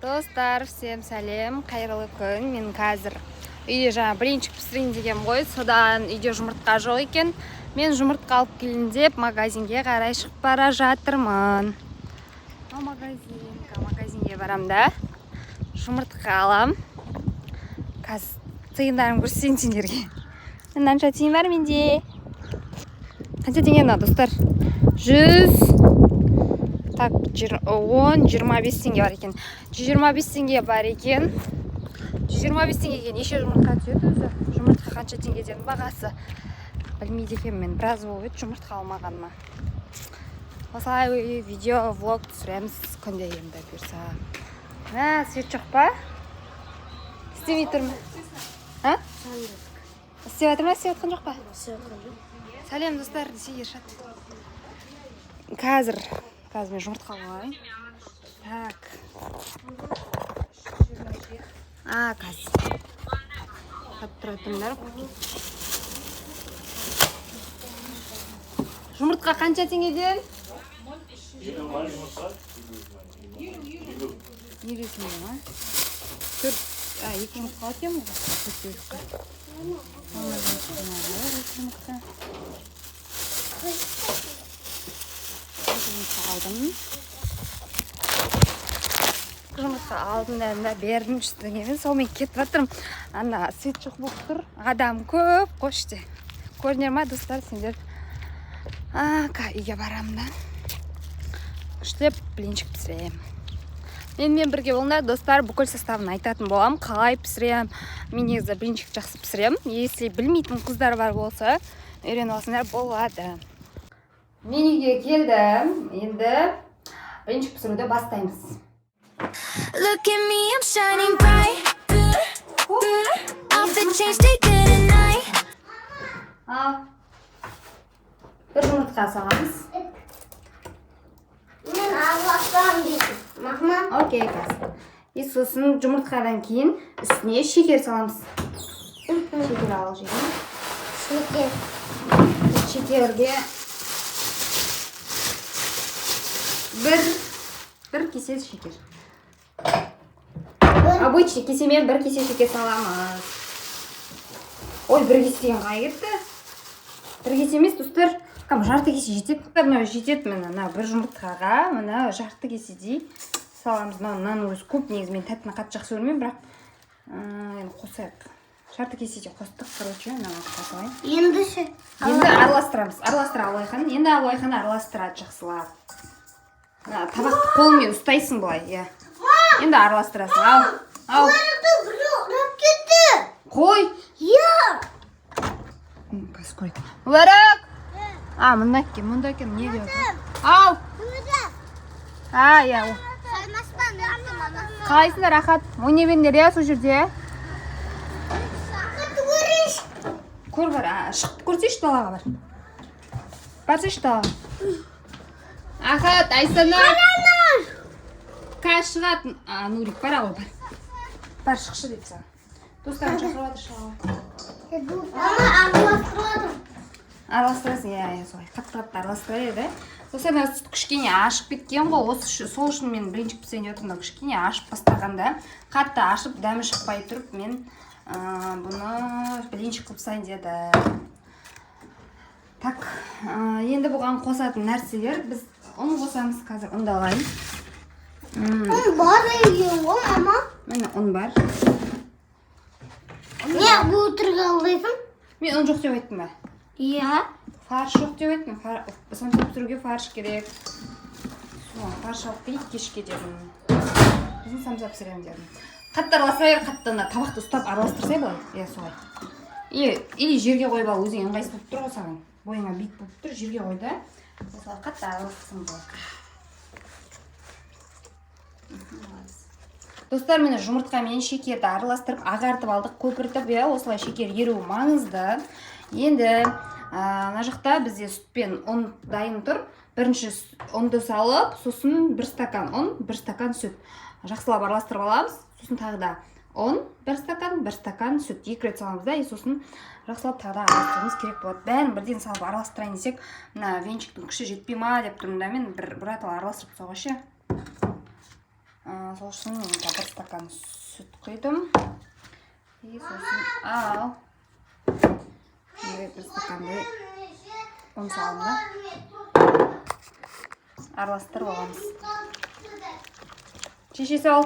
Достар, всем сәлем, қайырлы күн. Мен қазір үйде жаңа блинчик пісірейін деген ғой. Содан үйде жұмыртқа жоқ екен. Мен жұмыртқа алып келейін деп магазинге қарай шығып бара жатырмын. Магазинге барам да жұмыртқа алам. Қазір тиындарым көрсетейін сендерге. Қанша тиын бар менде? Қанша теңге мына достар? 100 так 10-25 теңге бар екен. 125 теңге бар екен. 125 теңгеге неше жұмыртқа түседі өзі? Жұмыртқа қанша теңгеден бағасы? Білмейді екен мен. Біраз болып еді жұмыртқа алмағаныма. Осылай видео, влог түсіреміз күнде енді бұйырса. Свет жоқ па? Істемей тұр ма? Істеп жатыр ма? Істеп жатқан жоқ па? Сәлем достар, десе Ершат. Қазір мен жұмыртқа алайын. Так. Қазір. Тұратыңдар. Жұмыртқа қанша теңгеден? 20 теңге ма? 2 жұмыртқа алып жұмыртқа алдым да бердім жүстігемен солмен кетіп жатырмын. Ана свет жоқ болып тұр, адам көп қошты. Көрінер ма достар сендер? Үйге барам да күштеп блинчик пісірем. Менімен бірге болыңдар достар, бүкіл составын айтатын болам, қалай пісірем. Мен негізі блинчик жақсы пісірем. Если білмейтін қыздар бар болса, үйреніп алсаңдар болады. Мен үйге келдім. Енді блинчик пісіруді бастаймыз. Look at me, I'm shining bright. Outfit change, take it tonight. Бір жұмыртқа саламыз. Мен алластан дейсің. Махман. Окей, қазір. Сосын жұмыртқадан кейін үстіне шекер саламыз. Шекер алып жеймін. Шекерге бір кесе шекер. Обычный кесемен бір кесе шекер саламыз. Ой, бір кеседен қай кетті? Бір кесе емес, достар. Жарты кесе жетеді. Мына жетеді мына бір жұмыртқаға, мына жарты кеседей саламыз. Мынаны өзі көп негізі мен тәттіні қатты жақсы көрмеймін, бірақ енді қосайық. Жарты кеседей қостық, короче, мынаны қосайын. Енді ше. Енді араластырамыз. Араластыра Абылайхан. Енді Абылайхан араластырады жақсылап. Табақты қолыңмен ұстайсың былай, иә. Енді араластырасың. Ал. Қой. Иә. Қазір көрейік. Мүбәрәк. Мұнда кен, не деп отыр? Ау. Иә. Қалайсыңдар, рахат? Ойнебендер, иә, сол жерде? Көр бар, шығып көрсейші далаға бар. Барсайші далаға. Ахат, Айсана. Қазір шығатын. Нурик, бара ғой, бар. Бар, шықшы деп саған. Достарын шақырып атыр шыға. Араластырладым. Араластырасың, иә, солай. Қатты араластырар еді. Сосын кішкене ашып кеткен ғой. Сол үшін мен блинчик пісірейін деп отырмын. Кішкене ашып бастағанда, қатты ашып, дәмі шықпай тұрып, мен бұны блинчик қылып жасайын деді. Так, енді бұған қосатын нәрселер, біз ұн қосамыз қазір, ұнды алайын. Ұн бар екен ғой, мама. Міне ұн бар. Не, бұл отырға алдайсың? Мен ұн жоқ деп айттым ба? Иә. Фарш жоқ деп айттым. Самса пісіруге фарш керек. Фарш алып келейік кешке дедім. Біздің самса пісіремін дедім. Қатты араластыра бер, қатты табақты ұстап араластырсай былай. Иә, солай. Или жерге қойып ал, өзің ыңғайсыз болып тұр ғой саған. Бойыңа бит болып тұр, жерге қой да. Солай қатты араластырсың былай. Достар, мені жұмыртқа мен шекерді араластырып, ағартып алдық, көпіртіп, осылай шекер еруі маңызды. Енді мына жақта бізде сүтпен ұн дайын тұр. Бірінші ұнды салып, сосын 1 стакан ұн, 1 стакан сүт. Жақсылап араластырып аламыз. Сосын тағы да ұн, 1 стакан сүт. 2 рет саламыз да, сосын жақсылап тағы да араластыруымыз керек болады. Бәрін бірден салып араластырайын десек, мына венчиктің күші жетпей ма деп тұрмын да, мен бір атала араластырып тастауға ше. Сол үшін бір стакан сүт құйдым. И сосын бір стакандай ұн салдым да. Араластырып аламыз. Шеше сал.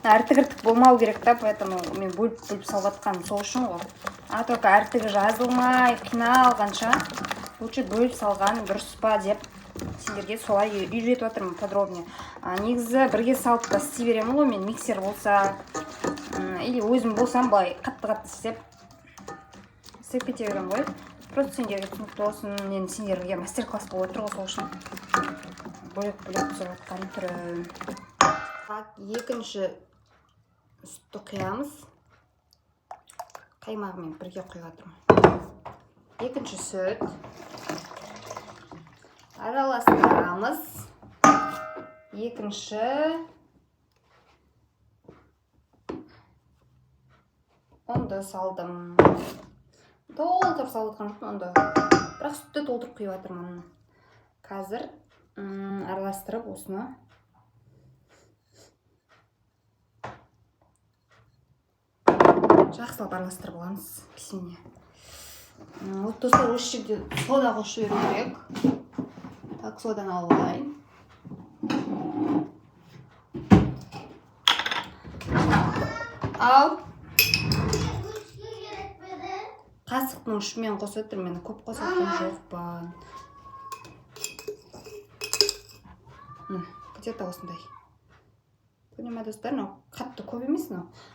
Әртік болмау керек та, поэтому мен бөліп салғатқаным сол үшін ғой. Только әртігі жазылмай, қиналғанша лучше бөліп салған дұрыс па деп сендерге солай үйретіп отырмын подробнее. Негізі бірге салып та істей беремін ғой, мен миксер болса, или өзім болсам былай қатты істеп кете беремін ғой. Просто сендерге түсінікті болсын, мен сендерге мастер-класс болып отыр ғой, сол үшін бөлек түсіріп жатқан түрі. Екінші сүтті құямыз. Қаймағымен бірге құйып жатырмын. Екінші сүт. Араластырамыз. Екінші ұнды салдым. Толтырып салып жатқан ұнды. Бірақ сүтті толтырып құйып жатырмын. Қазір араластырып осыны жақсылап араластырып аламыз кісіне. Вот достар, осы жерде сода қосып беру керек. Так, содан алып алайын. Ал қасықтың ұшымен қосып отыр, мен көп қосатын жоқпын. Где-то осындай. Понимаю, достар, қатты көп емес,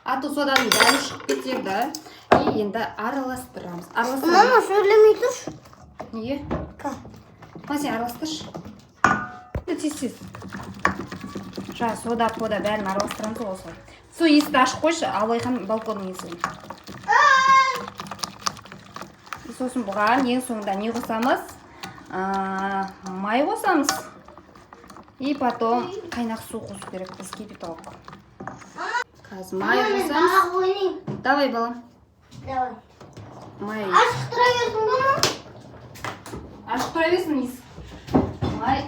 аты соданың бәрі шығып кетер да. И енді араластырамыз. Мама, сөйлемей тұршы. Неге? Сен араластыршы. Тез-тез. Жаңа сода-пода бәрін араластырамыз осылай. Су есікті ашып қойшы, Абылайхан балконның есігін. Сосын бұған ең соңында не қосамыз? Май қосамыз. И потом қайнақ су қосу керек, біз кипяток. Қазір май қосамыз. Давай, балам. Давай. Май. Ашық тұра берсін бұны. Ашық тұра берсін, ес. Май.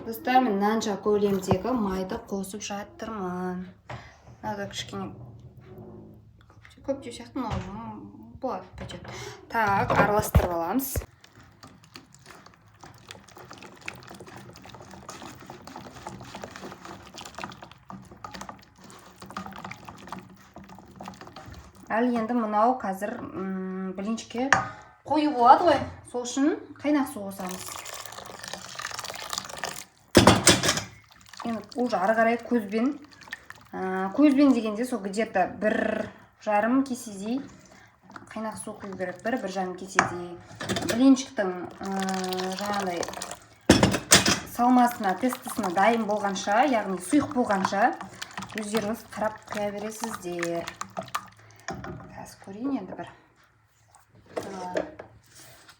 Достар, мен нанша көлемдегі майды қосып жатырмын. Надо кішкене көп деу сияқты, болады пәчет. Так, араластырып аламыз. Әлі енді мынау қазір блинчикке қою болады ғой. Сол үшін қайнақ су қосамыз. Енді уже ары қарай көзбен дегенде сол где-то 1,5 кеседей қайнақ су құю керек. 1,5 кеседей. Блинчиктің жаңағыдай салмасына, тестісіне дайын болғанша, яғни сұйық болғанша өздеріңіз қарап құя бересіздер. Қазір көрейін енді бір.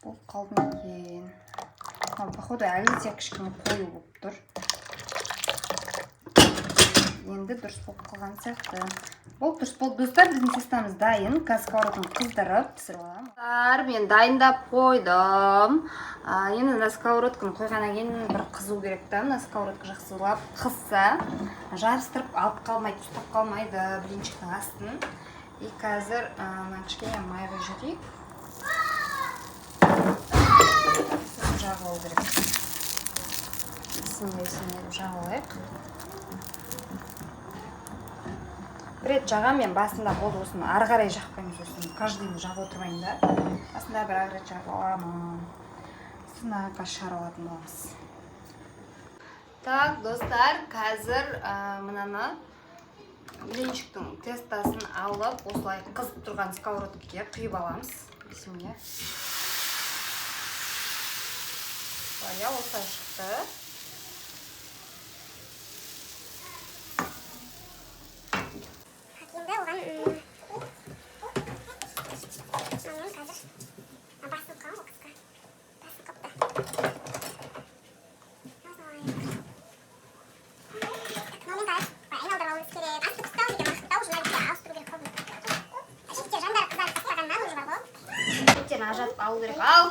Болып қалдым екен. Походу әлі де кішкене қою болып тұр. Енді дұрыс болып қалған сияқты. Болып дұрыс болды, достар, біздің тестамыз дайын. Қазір сковородканы қыздырып пісіріп аламын. Мен дайындап қойдым. Енді мына сковородканы қойғаннан кейін бір қызу керек та. Мына сковородка жақсылап қызса, жарыстырып алып қалмайды, ұстап қалмайды блинчиктің астын. И қазір кішкене май қойып жіберейік. Жағалау керек. Сіңіріп жағалайық. Бір рет жағам, мен басында болды осыны ары қарай жақпаймыз, осыны каждыйын жағып отырмайын да. Басында бір ары жағып аламын. Сынаққа шығарылатын боламыз. Так, достар, қазір мынаны блинчиктің тестасын алып, осылай қызып тұрған сковородкаға құйып аламыз. Бисмилля. Осылай шықты. ажыратып алу керек. Ал.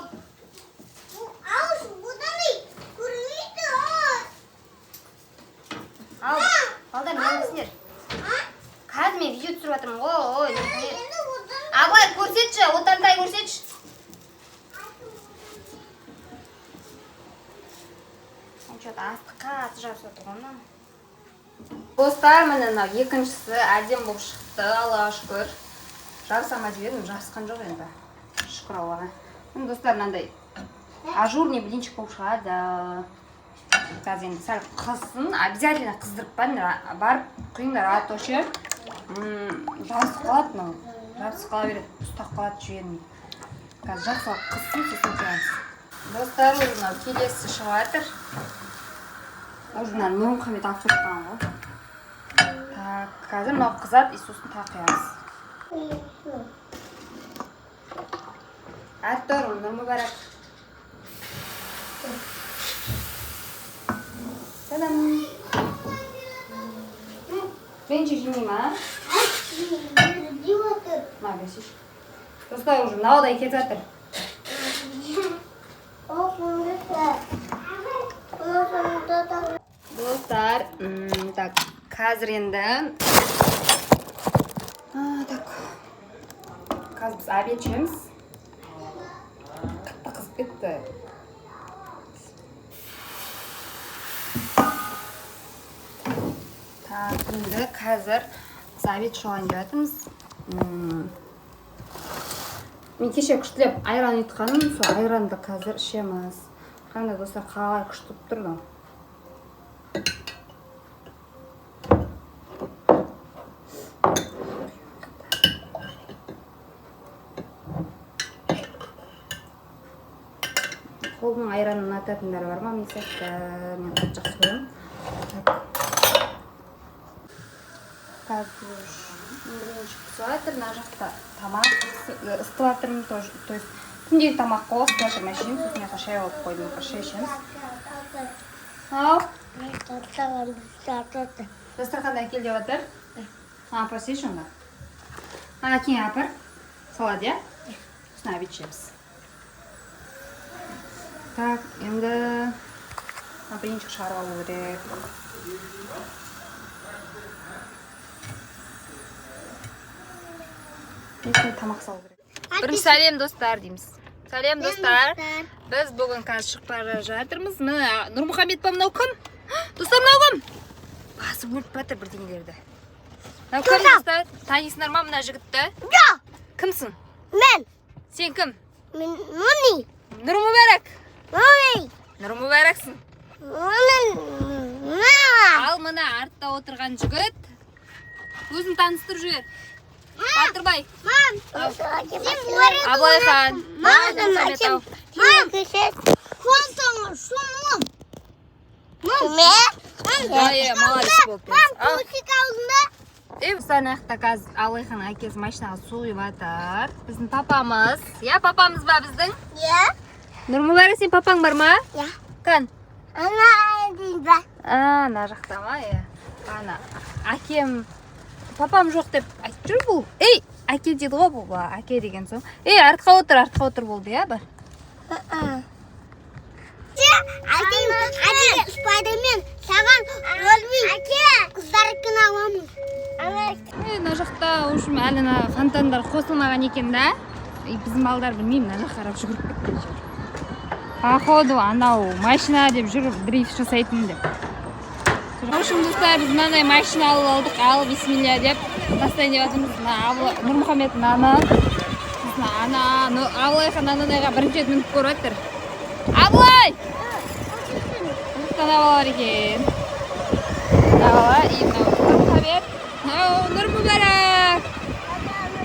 Ауыз бұдан көрмейді. Ал. Алдар не істер? Қазір мен видео түсіріп жатырмын ғой. Абылай көрсетші, отардай көрсетші. Что-то асты қатты жарып отырғаннан. Достар, міне екіншісі әдем болып шықты, Аллаға шүкір. Жарысама деп едім, жарысқан жоқ енді. Шүкір Аллаға. Міне достар, мынандай ажурный блинчик болып шығады. Қазір енді сәл қызсын, обязательно қыздырып барып құйыңдар, а то ше жабысып қалады, мынау. Жабысып қала береді, ұстап қалады жібермей. Қазір жақсылап қызсын, сосын көреміз. Достар, уже мынау келесі шығып жатыр. Уже мынаны Нұрмұхамед алып тұрған ғой. Так, қазір мынау қызады, и сосын тақиямыз. Артур, Нұрмұбарак. Та-дам! Блинчик жемей ма? Ма, берсеш. Достар, уже мынаудай кетіп жатыр. Достар, так, қазір енді так, қазір біз обед ішеміз. Қатты қызып кетті. Так, енді қазір біз обед ішуге деп жатырмыз. Мен кеше күштілеп айран ұйытқаным, сол айранды қазір ішеміз. Қандай достар, қалай күшті тұрды. Қолдың айранын ұнататындар бар ма? Мен сияқты, мен қатты жақсы көремін. Қазір бірінші пісіп жатыр, мына жақта тамақ ыстып жатырмын, то есть күндегі тамақ қол ыстып жатыр мәшінем, сосын яққа шай алып қойдым, шай ішеміз. Ау? Дастарханды әкел деп жатыр. Апарсайшы онда. Кейін апар. Салады, я? Сосын обед ішеміз. Так, енді бірінші шығарып алу керек. Мен тамақ салу керек. Бірінші сәлем достар дейміз. Сәлем достар. Біз бүгін қазір шығып бара жатырмыз. Нұрмұхамед па мынау кім? Достар, мынау кім? Басып өліп батыр бірдеңелерді. Мынау кім достар? Танисыңдар ма мына жігітті? Жоқ. Кімсің? Мен. Сен кім? Мен Нұрни. Нұрмұбарак. Нұрни. Нұрмұбараксың. Нұрни. Ал мына артта отырған жігіт өзін таныстырып жібер. Батырбай. Мам. Абылайхан. Мам, кішет. Фонтаңы шумым. Молодец болып Мам, көшік алдында. Біздің аяқта қазір Абылайхан әкесі машинаға су құйып жатыр. Біздің папамыз. Я, папамыз ба біздің? Я. Нұрмұбарак, сен папаң бар ма? Я. Кән? Ана дейді. Ана жақта ма? Ана. Әкем, папам жоқ деп айтып жүр бұл. Ей, әке дейді ғой бұл. Әке деген соң. Ей, артқа отыр болды, я бар? Әке, Спайдермен саған өлмей. Әке, қыздарыкын аламын. Мына жақта ұшым әлі фонтандар қосылмаған екен да. Біздің балдар білмеймін, ана қарап жүгіріп кеткен жер. Походу, анау машина деп жүріп дрифт жасайтын деп. Ұшым достар, біз мынандай машина алып алдық, ал бисмилля деп бастайын деп жатырмыз. Нұрмұхамедтің ана. Абылайхан анадайға бірінші рет мініп көріп жатыр. Абылай! Мына балар екен. Нұрмұбарак!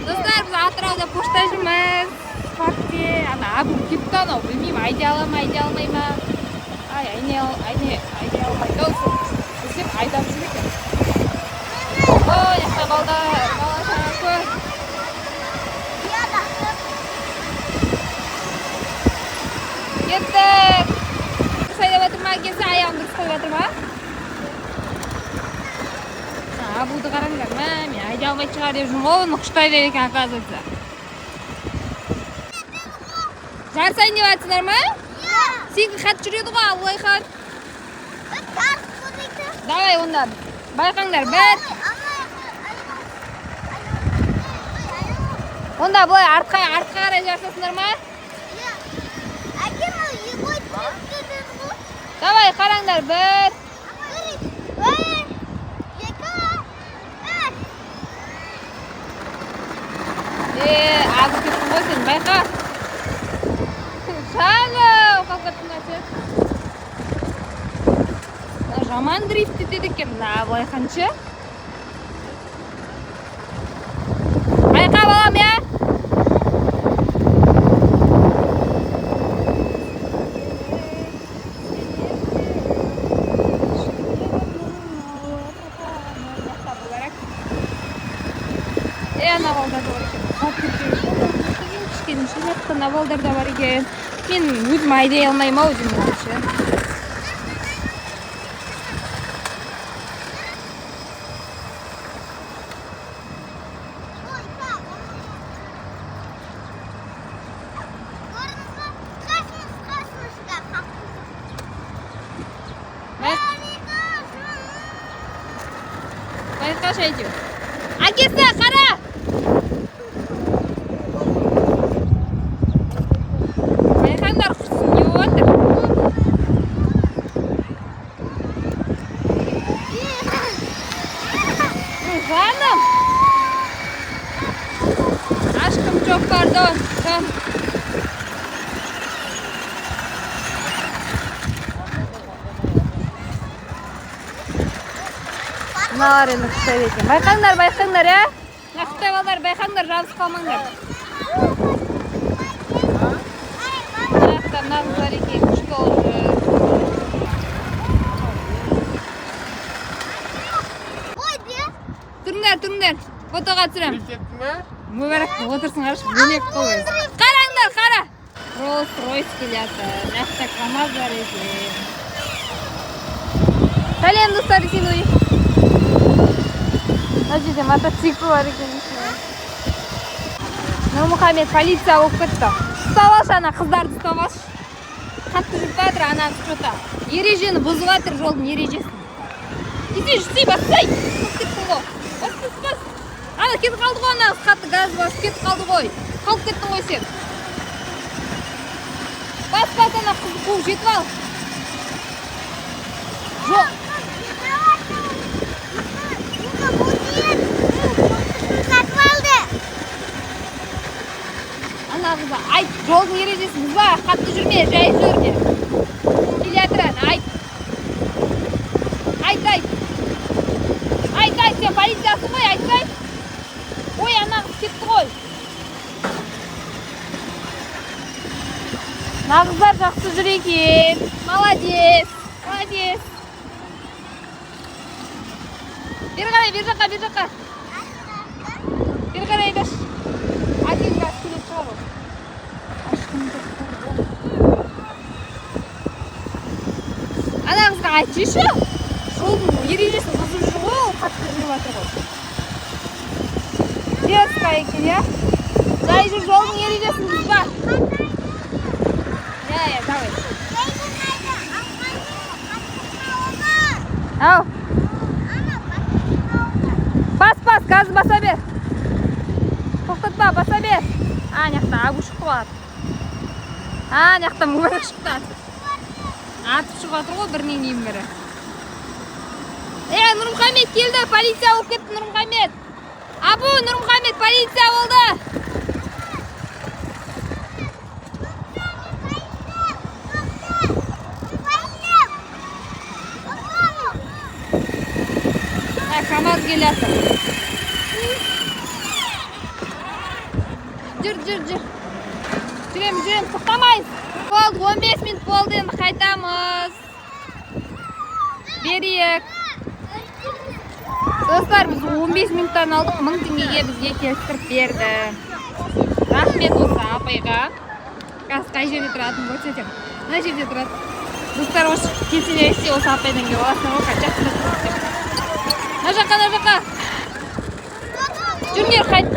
Достар, біз Атырауда пошта жүрміз. Паркте, абыл кепті анау, білмеймін, айдай алмай ма? Айдай алмайды олсын. Өсеп, айдап жүр екен. Ой, яқта бала шаға көр. Кеттік! Сайдап жатыр ма, әкесі аяғын дұрыс қойып жатыр ма? Абылды қараңдар ма? Мен айдай алмайды шығар деп жүрмін ғой, оны құштай деп екен, оказывается. жарысайын деп жатсыңдар ма? Сенікі хат жүреді ғой, Абылай хат. Давай онда. Байқаңдар, бір. Онда былай артқа қарай жарысасыңдар ма? Давай, қараңдар, бір. Азып кеттің ғой сен, байқа. Шағым, қалқаттыңа сен. Жаман дрифт етеді екен, Абылай ханшы. Байқа балам, я? Ана балдар бар екен. Кішкене шыратқан балдар да бар екен. Мен өзім айдай алмаймын ау деймін. Байқаша әйтеу. Әкесі, қара! Байқаңдар құрсын, не отыр? Жаным! Aşkım çok pardon. Мыналар енді құстай екен. Байқаңдар, я? Нақтай балдар, байқаңдар, жабысып қалмаңдар. Аяқтар нағыздар екен, күшкі олды. Тұрыңдар, фотоға түсірем. Мүбәрәк отырсын, қарыш, бөлек қой. Қараңдар, қара! Роллс-Ройс келеді, нақта КамАЗ бар екен. Сәлем, достар, екен ой. Мына жерде мотоцикл бар екен. Нұрмұхамед полиция болып кетті. Ұстап алшы, ана қыздарды ұстап алшы. Қатты жүріп жатыр, ана что-то ережені бұзып жатыр, жолдың ережесін. Жүрсей, бассай. Бас. Ана кетіп қалды ғой, ана қатты газ басып кетіп қалды ғой. Қалып кеттің ғой сен. Бас, ана қызды қуып жетіп ал. Жоқ. Айт, жолдың ережесін бұзба, қатты жүрме, жай жүрме. Келятыран, айт. Айт, сен полициясың ғой, айтпай. Ой, анағыз кетті ғой. Нағыздар жақсы жүр екен. Молодец. Бер қарай, бер жаққа. Бер қарай, даш. Один раз келіп шығар ол. Ана қызға айтшы, жолдың ережесін бұзып жүр ғой, ол қатты жүріп жатыр ғой. Дерзка екен, я? Жай жүр, жолдың ережесін бұзба. Я, давай. Ау. Бас, газы баса бер. Тоқтатпа, баса бер. Аяқта агу шықты бар. Аяқта мүбәрәк шықты. Атып шығып жатыр ғой бірінен кейін бірі. Нұрмұхамед келді, полиция болып кетті Нұрмұхамед. Абу, Нұрмұхамед, полиция болды. КамАЗ келеді. Жүр. Жүрем, тоқтамайыз. Болды, 15 минут болды, енді қайтамыз. Берейік. Достар, біз 15 минуттан алдық, 1000 теңгеге бізге келістіріп берді. Рахмет осы апайға. Қазір қай жерде тұратын көрсетем. Мына жерде тұрады. Достар, осы келсене өтсе осы апайдан келіп аласың ғой, жақсы тұрады. Мына жаққа. Жүріңдер, қайт.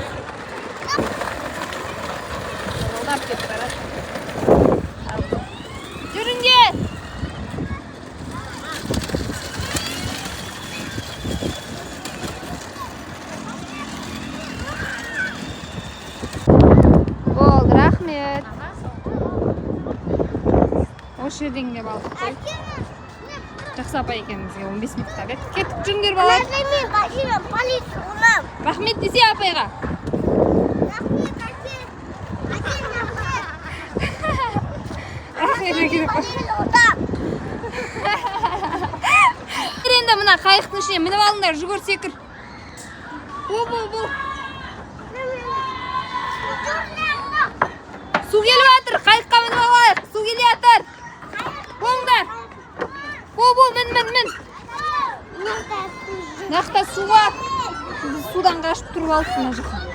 Жолдап кетіп барады. осы жерден келіп алдық қой. Жақсы апа екенімізге 15 минутта кеттік. Жүріңдер балалар. Мен машина полиция болам. Рахмет десе апайға. Енді мына қайықтың ішіне мініп алыңдар, жүгір секір. Бұл. Су келіп жатыр, қайыққа мініп алайық. Су келіп жатыр. Болыңдар. Бұл, мін. Нақта суға. Біз судан қашып тұрып алдық мына жаққа.